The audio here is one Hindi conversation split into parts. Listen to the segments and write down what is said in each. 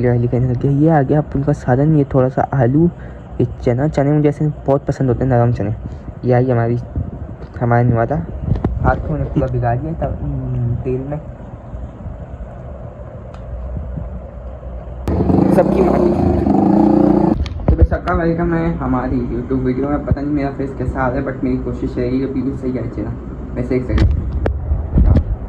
वाली कहने लग गया ये आ गया अपन का सालन, ये थोड़ा सा आलू, ये चना, चने मुझे ऐसे बहुत पसंद होते हैं, नरम चने। ये आई हमारा निवादा। हाथ को मैंने पूरा भिगा दिया तेल में, सबकी माटी। तो बस सबका वेलकम है हमारी यूट्यूब वीडियो में। पता नहीं मेरा फेस कैसा आ रहा है, बट मेरी कोशिश रहेगी कि बिल्कुल सही आए ना। वैसे एक सेकंड,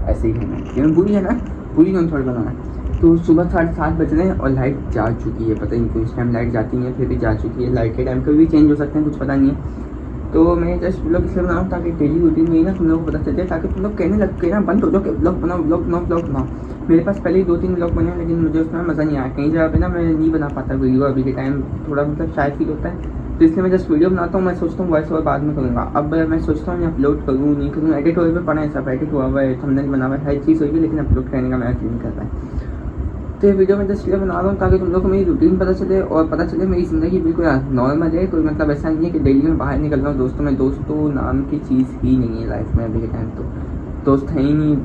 ऐसे ही करना है, क्योंकि पूरी है ना, पूरी कौन थोड़ी बनाना है। तो सुबह 7:30 बज रहे हैं और लाइट जा चुकी है। पता नहीं क्यों इस टाइम लाइट जाती है, फिर भी जा चुकी है। लाइट के टाइम कभी भी चेंज हो सकते हैं, कुछ पता नहीं है। तो मैं जस्ट ब्लॉग इसलिए बनाऊँ ताकि डेली रूटीन में ना तुम लोग को पता चल जाए, ताकि तुम लोग कहने लग के ना बंद हो जाओ कि ब्लॉग बनाओ, ब्लॉग बनाओ, ब्लॉग बनाओ। मेरे पास पहले ही 2-3 ब्लॉग बने हैं, लेकिन मुझे उसमें मज़ा नहीं आया। कहीं जगह पे ना मैं नहीं बना पाता वीडियो अभी के टाइम, थोड़ा मतलब शायद फील होता है। तो इसलिए मैं जस्ट वीडियो बनाता हूँ। मैं सोचता हूँ वॉइस ओवर बाद में करूँगा। अब मैं सोचता हूँ अपलोड करूँ नहीं करूँ, एडिट हुए पे पड़ा है, सब एडिट हुआ हुआ है, थंबनेल बना हुआ है, हर चीज़ हुई है, लेकिन अपलोड करने का मैं नहीं कर पाया। तो ये वीडियो मैं जस्ट इसलिए बना रहा हूँ ताकि तुम लोग को मेरी रूटीन पता चले और पता चले मेरी ज़िंदगी बिल्कुल नॉर्मल है। कोई मतलब ऐसा नहीं है कि डेली में बाहर निकल रहा हूँ दोस्तों में। दोस्तों नाम की चीज़ ही नहीं है लाइफ में अभी के टाइम। तो दोस्त है ही नहीं,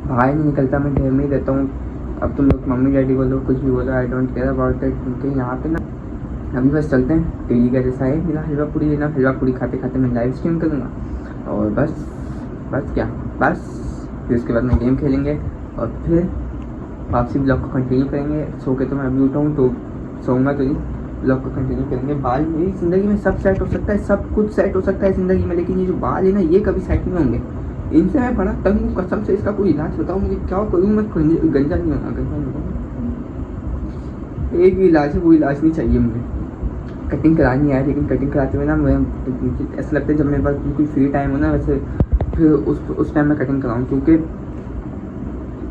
बाहर नहीं निकलता, मैं घर में ही रहता हूँ। अब तुम लोग मम्मी डैडी बोलो, कुछ भी बोलो, I don't care about that. क्योंकि यहाँ पे ना अभी बस चलते हैं, डेली का जैसा है मेरा हलवा पूड़ी लेना। हलवा पूड़ी खाते खाते मैं लाइव स्ट्रीम करूँगा और बस क्या, बस फिर उसके बाद में गेम खेलेंगे और फिर वापसी ब्लॉग को कंटिन्यू करेंगे। सो के तो मैं अभी उठाऊँ तो सोऊंगा तो नहीं, ब्लॉग को कंटिन्यू करेंगे। बाल मेरी ज़िंदगी में सब सेट हो सकता है, सब कुछ सेट हो सकता है ज़िंदगी में, लेकिन ये जो बाल है ना ये कभी सेट नहीं होंगे। इनसे मैं बड़ा तंग हूँ कसम से। इसका कोई इलाज बताओ मुझे, क्या करूँ मैं? गंजा नहीं होना, गंजा नहीं होना। एक ही इलाज है, वो इलाज नहीं चाहिए मुझे। कटिंग करानी है, लेकिन कटिंग कराते हुए ना मैं ऐसा लगता है जब मेरे पास बिल्कुल फ्री टाइम हो ना, वैसे फिर उस टाइम मैं कटिंग कराऊँ। क्योंकि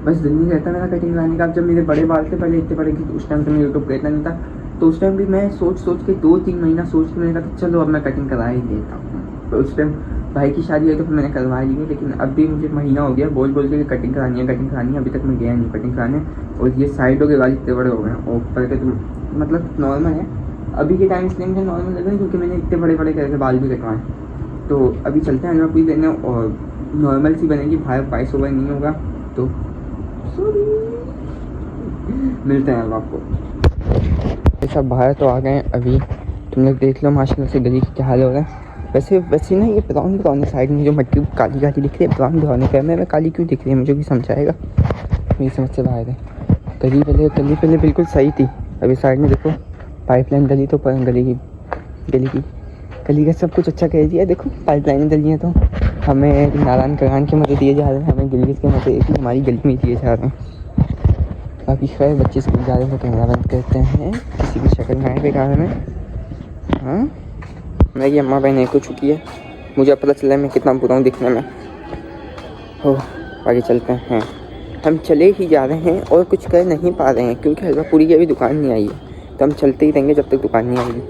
बस दिल नहीं रहता मेरा कटिंग कराने का। अब जब मेरे बड़े बाल थे पहले इतने बड़े कि उस टाइम तो मैं यूट्यूब पर इतना नहीं था, तो उस टाइम भी मैं सोच के 2-3 महीना सोच के मैंने कहा चलो अब मैं कटिंग करा ही देता हूँ। तो उस टाइम भाई की शादी हुई तो फिर मैंने करवा ली है। लेकिन अब भी मुझे महीना हो गया बोल के कटिंग करानी है, कटिंग करानी है। अभी तक मैं गया नहीं कटिंग कराने। और ये साइडों के बाल इतने बड़े हो गए हैं और ऊपर के तो मतलब नॉर्मल है अभी के टाइम। इसलिए मुझे नॉर्मल लग रहा है क्योंकि मैंने इतने बड़े बड़े करके बाल भी कटवाए। तो अभी चलते हैं अगर कोई देने और नॉर्मल सी बनेगी, भाई 22 होगा नहीं होगा तो मिलते हैं अब आपको। ये सब बाहर तो आ गए हैं अभी, तुम लोग देख लो माशाल्लाह से गली का क्या हाल हो रहा है। वैसे ना ये ब्राउन साइड में जो मट्टी काली काली दिख रही है, ब्राउन कैमरे में काली क्यों दिख रही है मुझे भी समझाएगा, मेरी समझ से बाहर है। गली पहले बिल्कुल सही थी, अभी साइड में देखो पाइपलाइन गली तो गली का सब कुछ अच्छा कह दिया। देखो पाइपलाइन गली है तो हमें नारायण करान के मजे दिए जा रहे हैं, हमें गिलगित के मजे एक ही हमारी गली में दिए जा रहे हैं। बाकी खैर बच्चे स्कूल जा रहे हैं तो कैमरा बंद करते हैं, किसी की शक्ल में आए बेकार में। हाँ मेरी अम्मा बहन एक हो चुकी है, मुझे पता चला है मैं कितना बुरा हूँ दिखने में। हो आगे चलते हैं। हम चले ही जा रहे हैं और कुछ कर नहीं पा रहे हैं क्योंकि हलवा पूरी की अभी दुकान नहीं आई है। तो हम चलते ही रहेंगे जब तक दुकान नहीं आएगी,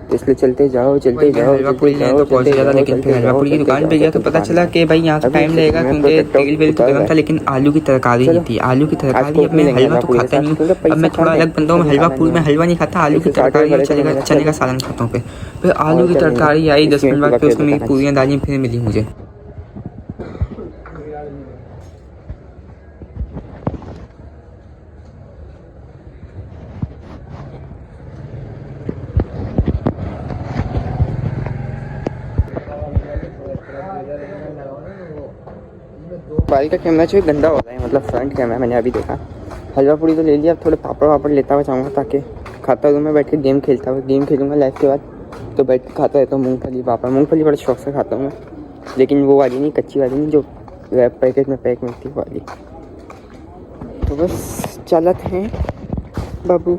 तो इसलिए चलते जाओ। हलवा पूरी लेने तो पहुँच गया था, लेकिन फिर हलवा पूरी की दुकान पे गया तो पता चला कि भाई यहाँ तो टाइम लगेगा क्योंकि तेल वेल तो गर्म था, लेकिन आलू की तरकारी ही थी। आलू की तरकारी, अब मैं हलवा तो खाता नहीं हूँ, अब मैं थोड़ा अलग बंदा हूँ। मैं हलवा नहीं खाता, आलू की तरकारी और चने का सालन खाता हूँ। फिर आलू की तरकारी आई 10 मिनट बाद, फिर उसमें मेरी पूरियाँ डाली फिर मिली मुझे। बाइक का कैमरा जो गंदा हो रहा है, मतलब फ्रंट कैमरा मैंने अभी देखा। हलवा पूड़ी तो ले लिया, अब थोड़े पापड़ वापड़ लेता हुआ जाऊँगा ताकि खाता रूम में बैठ के गेम खेलूँगा लाइफ के बाद। तो बैठ के खाता रहता हूँ मूँगफली बड़े शौक से खाता हूँ मैं, लेकिन वो वाली नहीं, कच्ची वाली नहीं, जो रैप पैकेट में पैक मिलती है वाली। तो बस चलत हैं बाबू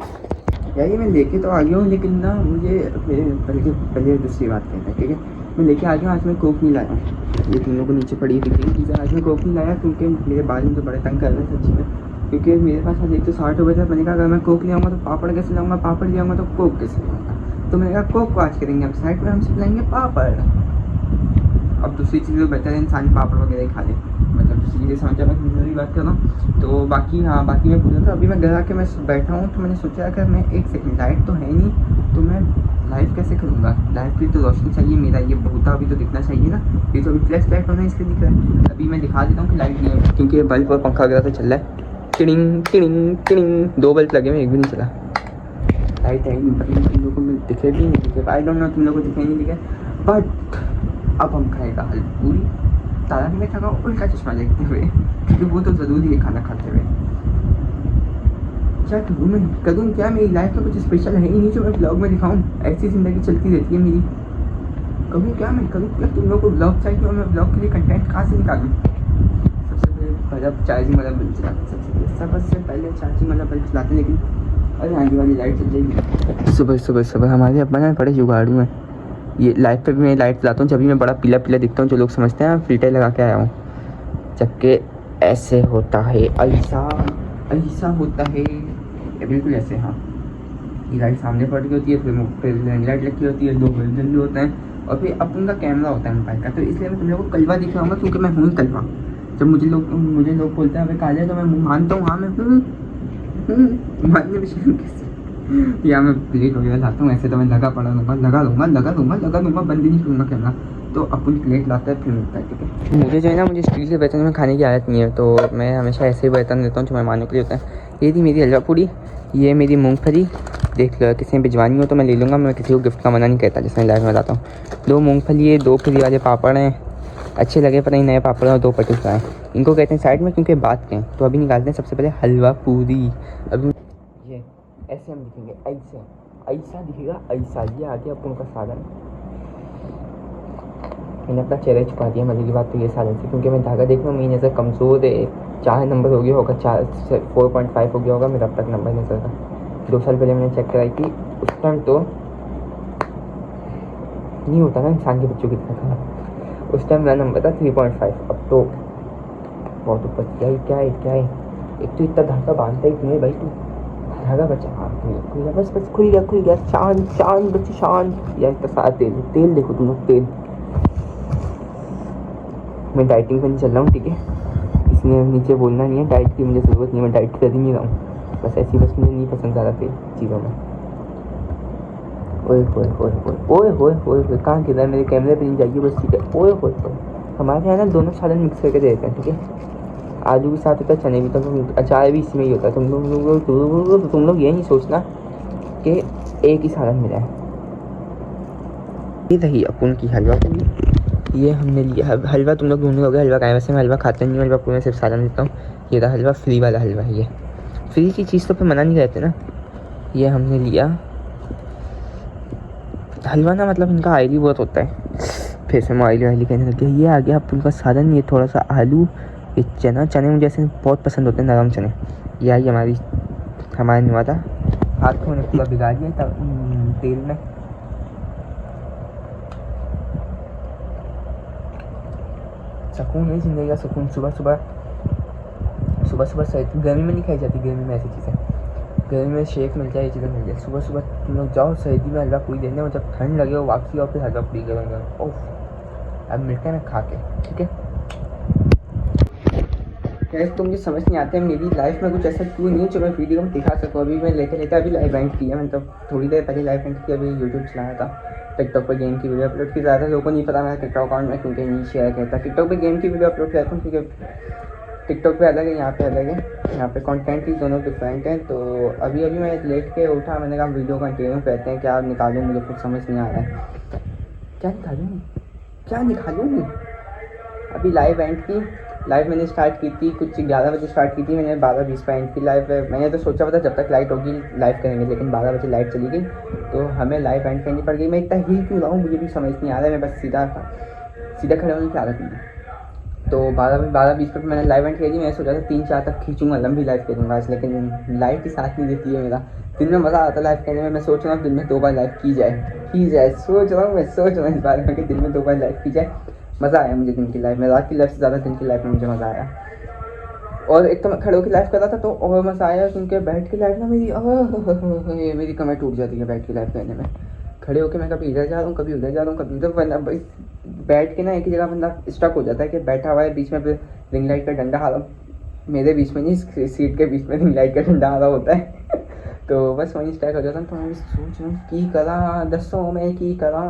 यार। ये मैं लेके तो आ गया हूँ, लेकिन ना मुझे पहले दूसरी बात कहना है, ठीक है? मैं लेके आ गया हूँ, आज मैं कोक नहीं लाया। ये तुम लोगों को नीचे पड़ी हुई थी चीज़ें, आज मैं कोक नहीं लाया क्योंकि मेरे बाल में तो बड़े तंग कर रहे हैं सच्ची में। क्योंकि मेरे पास आज एक तो 60 रुपये था, मैंने कहा अगर मैं कोक ले आऊँगा तो पापड़ कैसे लाऊँगा, पापड़ ले आऊँगा तो कोक कैसे लाऊँगा। तो मैंने कहा कोक को आज करेंगे, अब साइड पर हम सिर्फ लाएंगे पापड़। अब दूसरी चीज़ें बेहतर है इंसान पापड़ वगैरह खा ले, मतलब दूसरी चीज़ें समझा मैं दूसरी बात कर रहा हूँ। तो बाकी बाकी मैं पूछा था, अभी मैं घर आके मैं बैठा हूँ तो मैंने सोचा अगर मैं एक सेकंड, लाइट तो है नहीं तो मैं लाइव कैसे करूँगा? लाइव की तो रोशनी चाहिए, मेरा ये बहुता अभी तो दिखना चाहिए ना। ये तो अभी फ्लैश लाइट होना इसलिए दिख रहा है। अभी मैं दिखा देता हूँ कि लाइट नहीं है क्योंकि बल्ब और पंखा वगैरह तो चल रहा है। टिडिंग टिडिंग टिडिंग 2 बल्ब लगे हुए, एक भी नहीं चला। लाइट है नहीं, पता नहीं तुम लोगों को दिखे भी नहीं दिखे, आई डोंट नो तुम लोगों को दिखे नहीं दिखे। बट अब हम खाएगा हल पूरी तारा में खा उल्टा चश्मा देखते हुए, क्योंकि वो तो ज़रूरी है खाना खाते हुए। क्या करूँ क्या, मेरी लाइफ में कुछ स्पेशल है ही नहीं जो मैं ब्लॉग में दिखाऊँ, ऐसी ज़िंदगी चलती रहती है मेरी। करूँ क्या मैं, करूँ क्या, तुम लोग को ब्लॉग चाहिए और मैं ब्लॉग के लिए कंटेंट कहाँ से निकालूँ। सबसे पहले चार्जिंग वाला बल्ब चलाते, सबसे पहले चार्जिंग वाला बल्ब चलाते, लेकिन अरे आगे वाली लाइट चल जाएगी। सुबह हमारे अब्बा ना बड़े जुगाड़ू हैं। ये लाइट पे भी मैं लाइट चलाता हूँ, जब भी मैं बड़ा पीला पीला दिखता हूँ जो लोग समझते हैं फिल्टर लगा के आया हूँ, जबकि ऐसे होता है, ऐसा होता है, बिल्कुल ऐसे। हाँ, ये लाइट सामने पड़ गई होती है, फिर लाइट रखी होती है, 2 बल्ब जल्दी होते हैं, और फिर अपन का कैमरा होता है मोबाइल का। तो इसलिए मैं तुम लोगों को कलवा दिख रहा हूँ क्योंकि मैं हूँ कलवा। जब मुझे लोग बोलते हैं अभी काले, तो मैं मानता हूँ हाँ मैं हूँ, मानने में शर्म कैसे। या मैं प्लेट वगैरह लाता हूँ, ऐसे तो मैं लगा लूँगा, बंद ही नहीं करूँगा कैमरा। तो अपन प्लेट लाता है फिर मिलता है, ठीक है। मुझे जो है ना, मुझे स्टील के बर्तन में खाने की आदत नहीं है, तो मैं हमेशा ऐसे ही बर्तन लेता हूँ जो मेहमानों के लिए होता है। ये थी मेरी हलवा पूड़ी, ये मेरी मूँगफली, देख लो किसी ने भिजवानी हो तो मैं ले लूँगा, मैं किसी को गिफ्ट का मना नहीं कहता, जैसे मैं लाइव में बताता हूँ। 2 मूँगफली है, 2 फ्री वाले पापड़ हैं, अच्छे लगे पता नहीं नए पापड़, और 2 पटुसा हैं। इनको कहते हैं साइड में क्योंकि बात के हैं। तो अभी निकालते हैं सबसे पहले हलवा पूरी। अभी ये ऐसे हम दिखेंगे, ऐसा दिखेगा, ऐसा। ये आ गया अपन का सालन। मैंने अपना चेहरा छुपा दिया, मजे की बात तो ये सालन से, क्योंकि मैं धागा देख रहा हूँ, मेरी नज़र कमज़ोर है। 4 नंबर हो गया होगा, 4.5 हो गया होगा मेरा अब तक नंबर नज़र का। 2 साल पहले मैंने चेक कराई थी, उस टाइम तो नहीं होता ना इंसान के बच्चों की तरह। उस टाइम मेरा नंबर था 3.5, अब तो बहुत ऊपर। क्या है, एक तो इतना धागा बांधता ही तुम्हें भाई, तू धागा बचा। हाँ खुल गया, बस खुल गया। शांत बच्चे शांत। यार इतना सारा तेल देखो तुम लोग, तेल। मैं डाइटिंग पर नहीं चल रहा हूँ, ठीक है, इसने नीचे बोलना नहीं है, डाइट की मुझे ज़रूरत नहीं है, मैं डाइट कर ही नहीं रहा हूँ, बस ऐसी बस मुझे नहीं पसंद ज़्यादा तेल चीज़ों में। ओए होए कहाँ गिरा है, मेरे कैमरे पे नहीं जाइए बस, ठीक है। ओए होए हमारे यहाँ ना दोनों सालन मिक्स करके दे देते हैं, ठीक है। आलू के साथ होता है, चने भी, तो अचार भी इसी में ही होता है। तुम लोग ये नहीं सोचना कि एक ही सालन मिला है। ये रही अपन की हलवा पूरी, ये हमने लिया हलवा। तुम लोग ढूंढने हो गए हलवा कहाँ है, वैसे मैं हलवा खाता नहीं हूँ, हलवा पूरी में सिर्फ सालन देता हूँ। ये रहा हलवा, फ्री वाला हलवा है ये। फ्री की चीज़ तो फिर मना नहीं रहते ना। ये हमने लिया हलवा ना, मतलब इनका ऑयली बहुत होता है, फिर से मैं ऑयली कहने लग गया। ये आ गया अपन का सालन, ये थोड़ा सा आलू, ये चने मुझे ऐसे बहुत पसंद होते हैं, नरम चने। ये आई हमारे निवादा। हाथ को मैंने पूरा भिगा दिया तब तेल में। सुकून है जिंदगी का, सुकून। सुबह सही गर्मी में नहीं खाई जाती, गर्मी में ऐसी चीज़ें, गर्मी में शेक मिल जाए, ये चीज़ें मिल जाए। सुबह तुम लोग जाओ सर्दी में हलवा पूरी देने, और जब ठंड लगे वो वापसी और फिर हलवा पूरी करेंगे। ओह, अब मिलते हैं खा के, ठीक है। तो मुझे समझ नहीं आता है मेरी लाइफ में कुछ ऐसा क्यों नहीं जो मैं वीडियो में दिखा सकूँ। अभी मैं लेते अभी लाइव एंड किया, मैंने तो थोड़ी देर पहले लाइव एंड किया, अभी यूट्यूब चलाया था, टिकटॉक पर गेम की वीडियो अपलोड की। ज़्यादा लोगों को नहीं पता मेरा टिकटॉक अकाउंट में क्योंकि नहीं शेयर करता। टिकटॉक पर गेम की वीडियो अपलोड करता हूँ क्योंकि टिकटॉक पे अलग है, यहाँ पे अलग है, यहाँ पे कंटेंट ही दोनों डिफरेंट हैं। तो अभी मैं लेट के उठा, मैंने कहा वीडियो कंटिन्यू करते हैं, क्या निकालूँ, मुझे कुछ समझ नहीं आ रहा है क्या निकालूँ। अभी लाइव एंड की, लाइव मैंने स्टार्ट की थी कुछ 11 बजे स्टार्ट की थी मैंने, 12:20 पर एंड की लाइव। मैंने तो सोचा था जब तक लाइट होगी लाइव करेंगे, लेकिन 12 बजे लाइट चली गई तो हमें लाइव एंड करनी पड़ गई। मैं इतना हिल क्यों रहा हूँ मुझे भी समझ नहीं आ रहा है, मैं बस सीधा खड़े होने की आदत नहीं है। तो 12:20 पर मैंने लाइव एंड करी। मैं सोचा था 3-4 तक खींचूंगा, लंबी लाइव करूँगा आज, लेकिन लाइट ही साथ नहीं देती है मेरा। दिन में मज़ा आता है लाइव करने में, मैं सोच रहा हूँ दिन में 2 बार लाइव की जाए, सोच रहा हूँ इस बारे में कि दिन में 2 बार लाइव की जाए। मज़ा आया मुझे दिन की लाइफ में, रात की लाइफ से ज़्यादा दिन की लाइफ में मुझे मज़ा आया। और एक तो मैं खड़े होकर लाइफ कर रहा था तो और मज़ा आया, क्योंकि बैठ की लाइफ ना मेरी कमर टूट जाती है बैठ की लाइफ करने में। खड़े होकर मैं कभी इधर जा रहा हूँ, कभी उधर जा रहा हूँ, कभी उधर, बंदा बैठ के ना एक ही जगह बंदा स्टक हो जाता है कि बैठा हुआ है, बीच में फिर रिंग लाइट का डंडा हारा, मेरे बीच में नहीं, सीट के बीच में रिंग लाइट का डंडा हारा होता है। तो बस वहीं स्टक हो जाता हूँ। तो मैं सोच रहा हूँ की करा, दसों में की करा,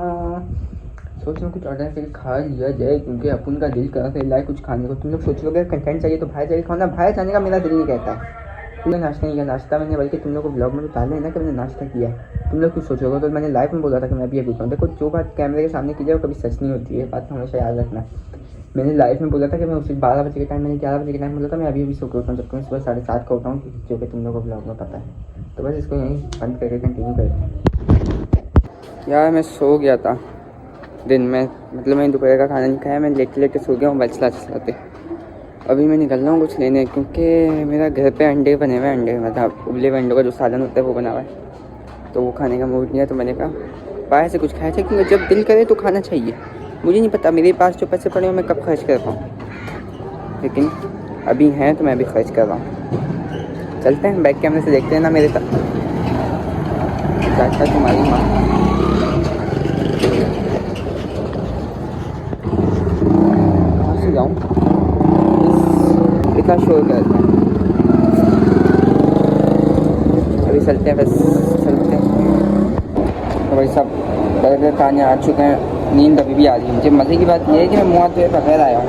सोच रहा हूँ कुछ ऑर्डर करके खा लिया जाए, क्योंकि अपन का दिल कर रहा है कुछ खाने को। तुम लोग सोच लोगे कंटेंट चाहिए तो बाहर जाके खाओ ना, बाहर जाने का मेरा दिल नहीं कहता है। तुम लोग नाश्ता नहीं किया, नाश्ता मैंने बल्कि तुम लोग को ब्लॉग में तो डाला है ना कि मैंने नाश्ता किया है। तुम लोग कुछ सोचोगे तो मैंने लाइव में बोला था कि मैं अभी अभी खाऊँ। देखो जो बात कैमरे के सामने की जाए वो कभी सच नहीं होती है, बात हमेशा याद रखना। मैंने लाइव में बोला था कि मैं उसी 12 बजे के टाइम, मैंने 11 बजे के टाइम बोला था मैं अभी अभी सो के उठाऊँ, जबकि मैं सुबह 7:30 को उठाऊँ, जो कि तुम लोगों को ब्लॉग में पता है। तो बस इसको यहीं बंद करके कंटिन्यू करते। यार मैं सो गया था दिन में, मतलब मैंने दोपहर का खाना नहीं खाया, मैं लेटे लेटे सो गया हूँ मोबाइल चलाते। अभी मैं निकल रहा हूँ कुछ लेने, क्योंकि मेरा घर पे अंडे बने हुए हैं, अंडे मतलब उबले हुए अंडों का जो सालन होता है वो बना हुआ है, तो वो खाने का मूड नहीं है। तो मैंने कहा बाहर से कुछ खाया था, क्योंकि जब दिल करे तो खाना चाहिए। मुझे नहीं पता मेरे पास जो पैसे पड़े हैं मैं कब खर्च कर पाऊँ, लेकिन अभी हैं तो मैं अभी खर्च कर रहा हूँ। चलते हैं बैक कैमरे से देखते हैं ना मेरे साथ क्या तुम्हारी माँ। कहाँ से जाऊँ, इतना शोर करते हैं। अभी चलते हैं, बस चलते हैं। तो भाई सब बर्गर खाने आ चुके हैं, नींद अभी भी आ रही है मुझे। मज़े की बात यह है कि मैं मुँह हाथ धोए बगैर आया हूँ।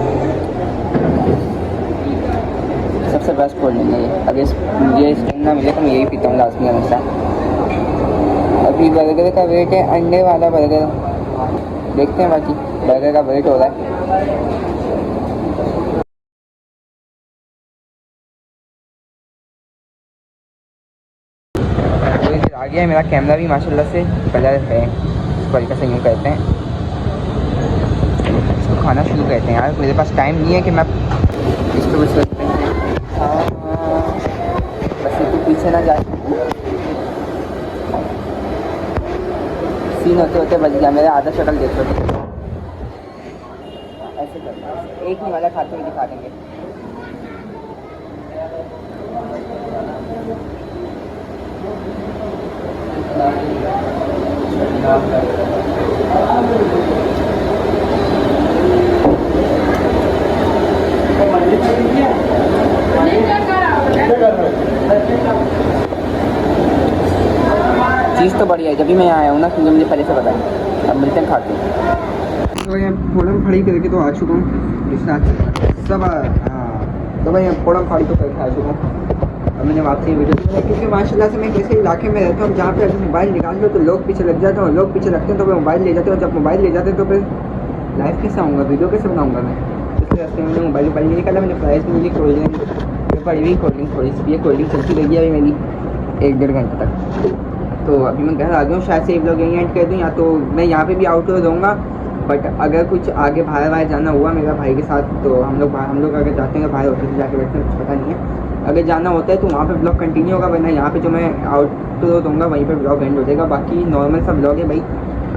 सबसे बेस्ट कोल्ड ड्रिंक है ये, अगर मुझे स्ट्रिंग ना मिले तो मैं यही पीता हूँ लास्ट में हमेशा। अभी बर्गर का वेट है, अंडे वाला बर्गर देखते हैं, बाकी बर्गर का वेट हो रहा है। आ गया है, मेरा कैमरा भी माशाल्लाह से कलर है, इस तरीके से यूँ कहते हैं, इसको खाना शुरू करते हैं। यार मेरे पास टाइम नहीं है कि मैं इसको बस करते हैं। हाँ बस ये तो पीछे ना जाए, सीन होते होते बच गया मेरा आधा शक्ल देख लो। ऐसे करना, एक ही वाला खाते हुए दिखा देंगे। चीज़ तो बढ़िया है, जब भी मैं आया हूँ ना, क्योंकि मुझे पहले से पता है। अब मिलते हैं खाते हैं। तो भाई फोड़म फाड़ी करके तो आ चुका हूँ, जिसना सब हाँ। तो भाई फोड़म फाड़ी तो करके आ चुका हूँ। अब मैंने वापसी वीडियो, क्योंकि माशाल्लाह से मैं कैसे इलाके में रहता हूँ जहाँ पे अगर मोबाइल निकाल लो तो लोग पीछे लग जाते हैं, लोग पीछे लगते हैं तो मैं मोबाइल ले जाते हैं, जब मोबाइल ले जाते हैं तो फिर लाइव कैसे आऊँगा, वीडियो कैसे बनाऊँगा मैं। इसलिए रास्ते में मैंने मोबाइल नहीं निकाला। मैंने प्राइस में मिली कोल्ड ड्रिंक, पड़ी हुई कोल्ड ड्रिंक थोड़ी सी, ये कोल्ड ड्रिंक चलती रही है अभी मेरी 1-1.5 घंटे तक। तो अभी मैं घर आ गया हूँ, शायद से व्लॉग यहीं एंड कर दूँ, या तो मैं यहाँ पे भी आउटडोर रहूँगा। बट अगर कुछ आगे बाहर जाना हुआ मेरा भाई के साथ, तो हम लोग अगर जाते हैं बाहर होटल से जाके बैठते हैं, कुछ पता नहीं है। अगर जाना होता है तो वहाँ पे ब्लॉग कंटिन्यू होगा, वरना यहाँ पे जो मैं आउटडोर दूँगा वहीं पे ब्लॉग एंड हो जाएगा। बाकी नॉर्मल सा ब्लॉग है भाई,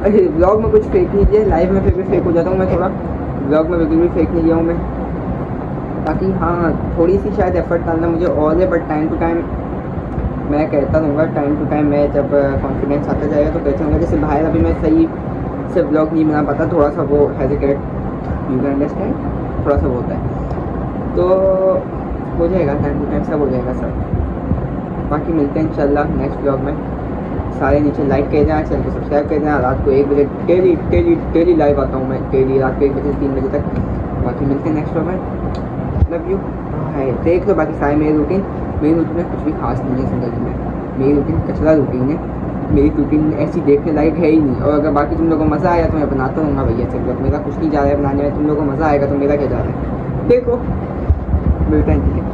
अरे ब्लॉग में कुछ फेक नहीं किया, लाइव में फिर भी फेक हो जाता हूँ मैं थोड़ा, ब्लॉग में बिल्कुल भी फेक नहीं किया हूँ मैं। बाकी हाँ थोड़ी सी शायद एफर्ट डालना मुझे और है, बट टाइम टू टाइम मैं कहता रहूँगा, टाइम टू टाइम मैं जब कॉन्फिडेंस आता जाएगा तो कहता रहूँगा। जैसे बाहर अभी मैं सही से ब्लॉग नहीं बना पाता, थोड़ा सा वो हेजिटेट, यू कैन अंडरस्टैंड, थोड़ा सा वो होता है, तो हो जाएगा टाइम टू टाइम, सब हो जाएगा सब। बाकी मिलते हैं इंशाल्लाह नेक्स्ट ब्लॉग में। सारे नीचे लाइक कर देना, चैनल को सब्सक्राइब कर देना। रात को 1 बजे डेली लाइव आता हूँ मैं, डेली रात को 1 बजे से 3 बजे तक। बाकी मिलते हैं नेक्स्ट ब्लॉग में, लव यू है। देख लो बाकी सारे मेरी रूटीन में कुछ भी खास नहीं है ज़िंदगी में, मेरी रूटीन कचरा रूटीन है, मेरी रूटीन ऐसी देखने लायक है ही नहीं। और अगर बाकी तुम लोगों को मज़ा आया तो मैं बनाता रहूँगा भैया से ब्लॉग, मेरा कुछ नहीं जा रहा है बनाने में, तुम लोगों को मज़ा आएगा तो मेरा क्या जा रहा है। देखो मिलते हैं, ठीक है।